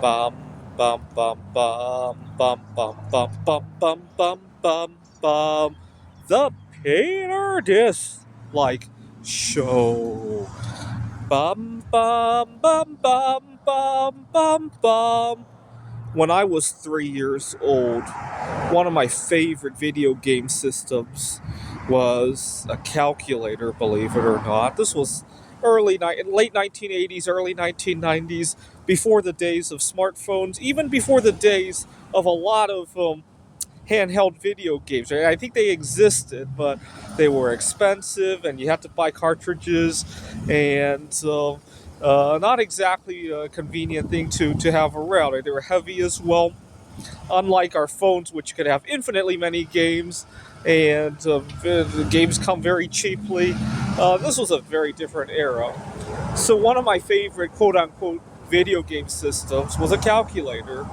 Bum bum bum bum bum bum bum bum bum bum bum bum. The Peter Dislike Show. Bum bum bum bum bum bum bum. When I was 3 years old, one of my favorite video game systems was a calculator, believe it or not. This was late 1980s, early 1990s, before the days of smartphones, even before the days of a lot of handheld video games. I think they existed, but they were expensive, and you had to buy cartridges, and not exactly a convenient thing to have around. They were heavy as well, unlike our phones, which could have infinitely many games, and the games come very cheaply. This was a very different era. So one of my favorite quote-unquote video game systems was a calculator,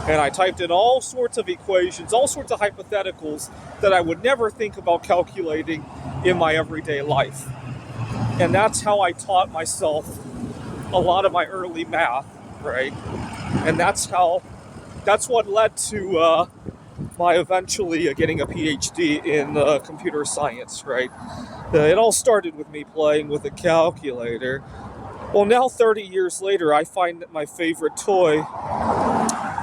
and I typed in all sorts of equations, all sorts of hypotheticals that I would never think about calculating in my everyday life. And that's how I taught myself a lot of my early math, right? And that's what led to my eventually getting a PhD in computer science, right? It all started with me playing with a calculator. Well, now 30 years later, I find that my favorite toy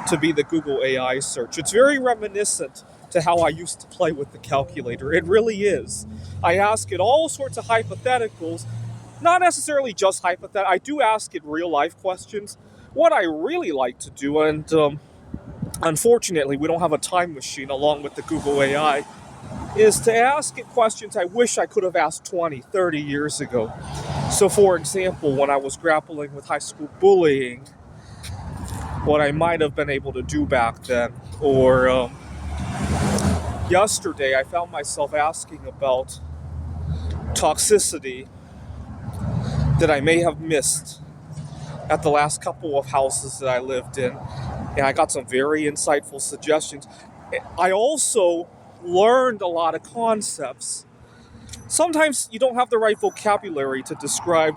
to be the Google AI search. It's very reminiscent to how I used to play with the calculator. It really is. I ask it all sorts of hypotheticals, not necessarily just hypothetical. I do ask it real life questions. What I really like to do, and unfortunately we don't have a time machine along with the Google AI, is to ask it questions I wish I could have asked 20, 30 years ago. So for example, when I was grappling with high school bullying, what I might have been able to do back then, or yesterday I found myself asking about toxicity that I may have missed at the last couple of houses that I lived in, and I got some very insightful suggestions. I also learned a lot of concepts. Sometimes you don't have the right vocabulary to describe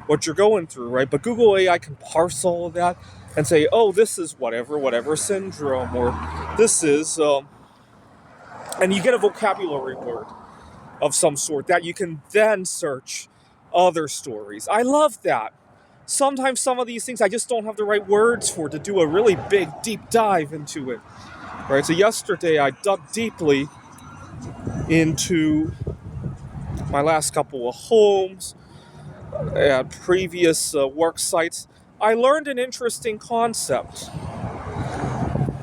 what you're going through, right? But Google AI can parse all of that and say, oh, this is whatever syndrome, or this is, and you get a vocabulary word of some sort that you can then search other stories. I love that. Sometimes some of these things I just don't have the right words for to do a really big, deep dive into it, right? So yesterday I dug deeply into my last couple of homes, at previous work sites. I learned an interesting concept.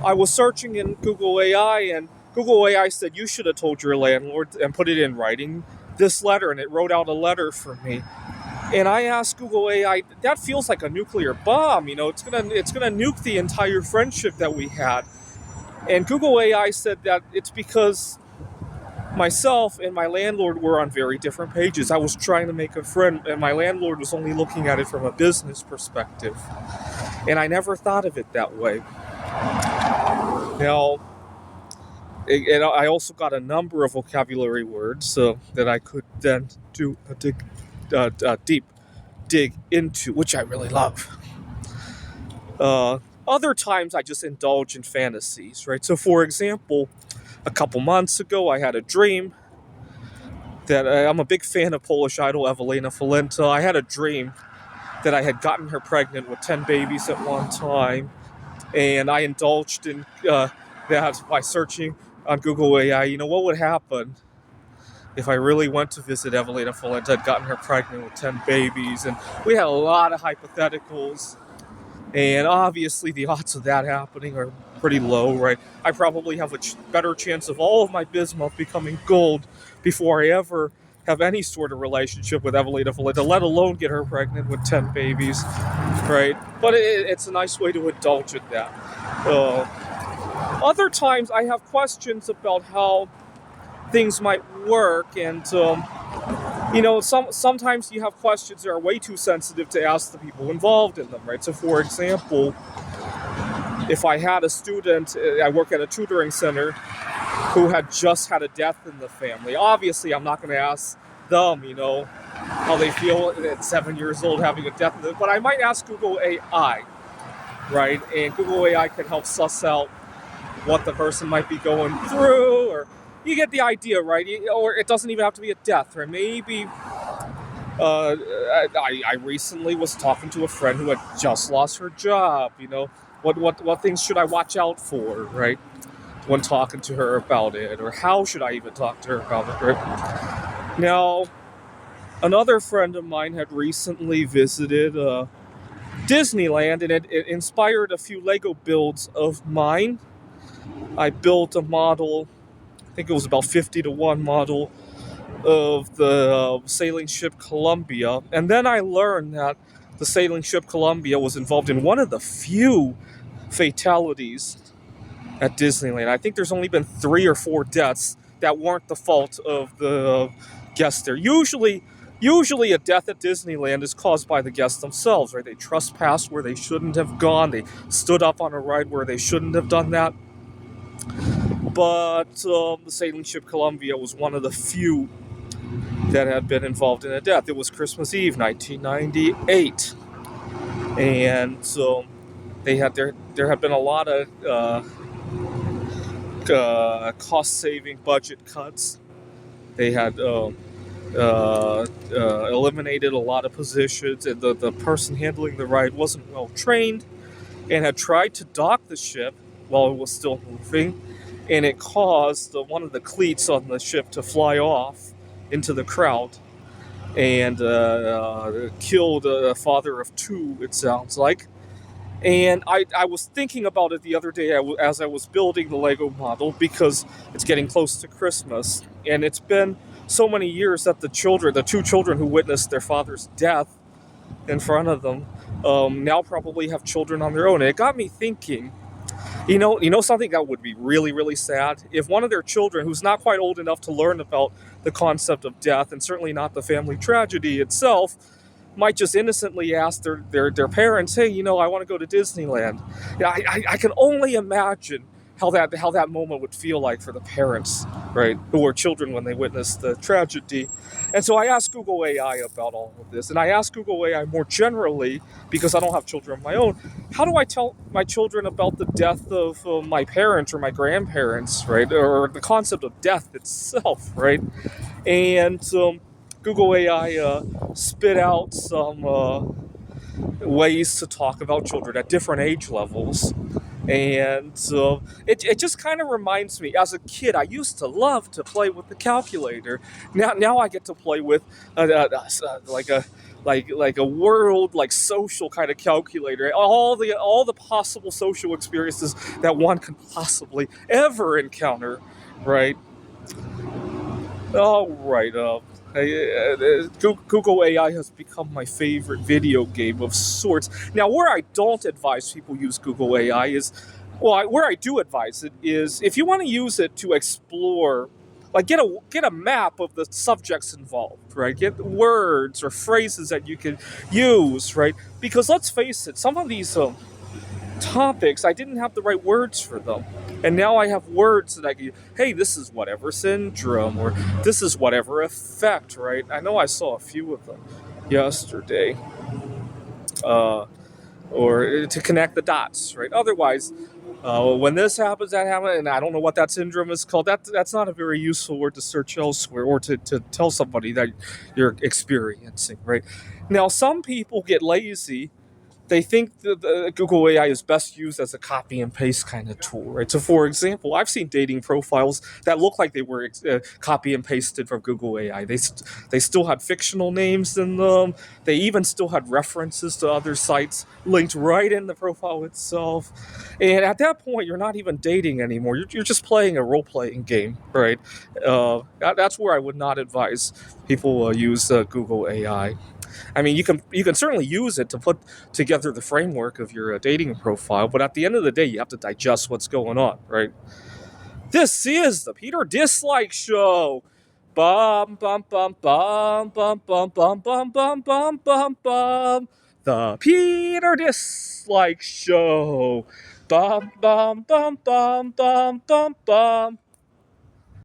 I was searching in Google AI, and Google AI said, you should have told your landlord and put it in writing this letter, and it wrote out a letter for me. And I asked Google AI, that feels like a nuclear bomb, it's gonna nuke the entire friendship that we had. And Google AI said that it's because myself and my landlord were on very different pages. I was trying to make a friend, and my landlord was only looking at it from a business perspective. And I never thought of it that way. Now, and I also got a number of vocabulary words that I could then do a deep dig into, which I really love. Other times I just indulge in fantasies, right? So, for example, a couple months ago, I had a dream that I'm a big fan of Polish idol Ewelina Falenta. I had a dream that I had gotten her pregnant with 10 babies at one time, and I indulged in that by searching on Google AI. What would happen if I really went to visit Ewelina Falenta, had gotten her pregnant with 10 babies? And we had a lot of hypotheticals, and obviously the odds of that happening are pretty low, right? I probably have a better chance of all of my bismuth becoming gold before I ever have any sort of relationship with Ewelina Falenta, let alone get her pregnant with 10 babies, right? But it's a nice way to indulge in that. Other times I have questions about how things might work, and sometimes you have questions that are way too sensitive to ask the people involved in them, right? So for example, if I had a student, I work at a tutoring center, who had just had a death in the family, obviously I'm not going to ask them, how they feel at 7 years old having a death, but I might ask Google AI, right? And Google AI can help suss out what the person might be going through, or you get the idea, right? Or it doesn't even have to be a death, right? Maybe I recently was talking to a friend who had just lost her job. What things should I watch out for, right? When talking to her about it, or how should I even talk to her about it, right? Now, another friend of mine had recently visited Disneyland, and it inspired a few Lego builds of mine. I built a model, I think it was about 50-to-1 model of the sailing ship Columbia, and then I learned that the sailing ship Columbia was involved in one of the few fatalities at Disneyland. I think there's only been 3 or 4 deaths that weren't the fault of the guests there. Usually a death at Disneyland is caused by the guests themselves, right? They trespassed where they shouldn't have gone. They stood up on a ride where they shouldn't have done that. But the sailing ship Columbia was one of the few that had been involved in a death. It was Christmas Eve, 1998, and so there had been a lot of cost-saving budget cuts. They had eliminated a lot of positions, and the person handling the ride wasn't well trained, and had tried to dock the ship while it was still moving, and it caused one of the cleats on the ship to fly off into the crowd and killed a father of 2, it sounds like. And I was thinking about it the other day as I was building the Lego model, because it's getting close to Christmas, and it's been so many years that the 2 children who witnessed their father's death in front of them, now probably have children on their own. And it got me thinking, you know something that would be really, really sad? If one of their children, who's not quite old enough to learn about the concept of death, and certainly not the family tragedy itself, might just innocently ask their parents, hey, I want to go to Disneyland. Yeah, I can only imagine how that moment would feel like for the parents, right, who were children when they witnessed the tragedy. And so I asked Google AI about all of this, and I asked Google AI more generally, because I don't have children of my own, how do I tell my children about the death of my parents or my grandparents, right, or the concept of death itself, right? And Google AI spit out some ways to talk about children at different age levels. And it just kind of reminds me, as a kid, I used to love to play with the calculator. Now I get to play with like a world, like, social kind of calculator. All the possible social experiences that one can possibly ever encounter, right? All right. Google AI has become my favorite video game of sorts. Now, where I don't advise people use Google AI is, where I do advise it is, if you want to use it to explore, like, get a map of the subjects involved, right? Get words or phrases that you can use, right? Because let's face it, some of these topics, I didn't have the right words for them. And now I have words that I can, hey, this is whatever syndrome, or this is whatever effect, right? I know I saw a few of them yesterday. Or to connect the dots, right? Otherwise, when this happens, that happens, and I don't know what that syndrome is called, that's not a very useful word to search elsewhere, or to tell somebody that you're experiencing, right? Now, some people get lazy. They think that the Google AI is best used as a copy and paste kind of tool, right? So, for example, I've seen dating profiles that look like they were copy and pasted from Google AI. They still had fictional names in them. They even still had references to other sites linked right in the profile itself. And at that point, you're not even dating anymore. You're just playing a role-playing game, right? That's where I would not advise people use Google AI. I mean, you can certainly use it to put together the framework of your dating profile, but at the end of the day, you have to digest what's going on, right? This is the Peter Dislike Show. Bum bum bum bum bum bum bum bum bum bum bum bum. The Peter Dislike Show. Bum bum bum bum bum bum bum.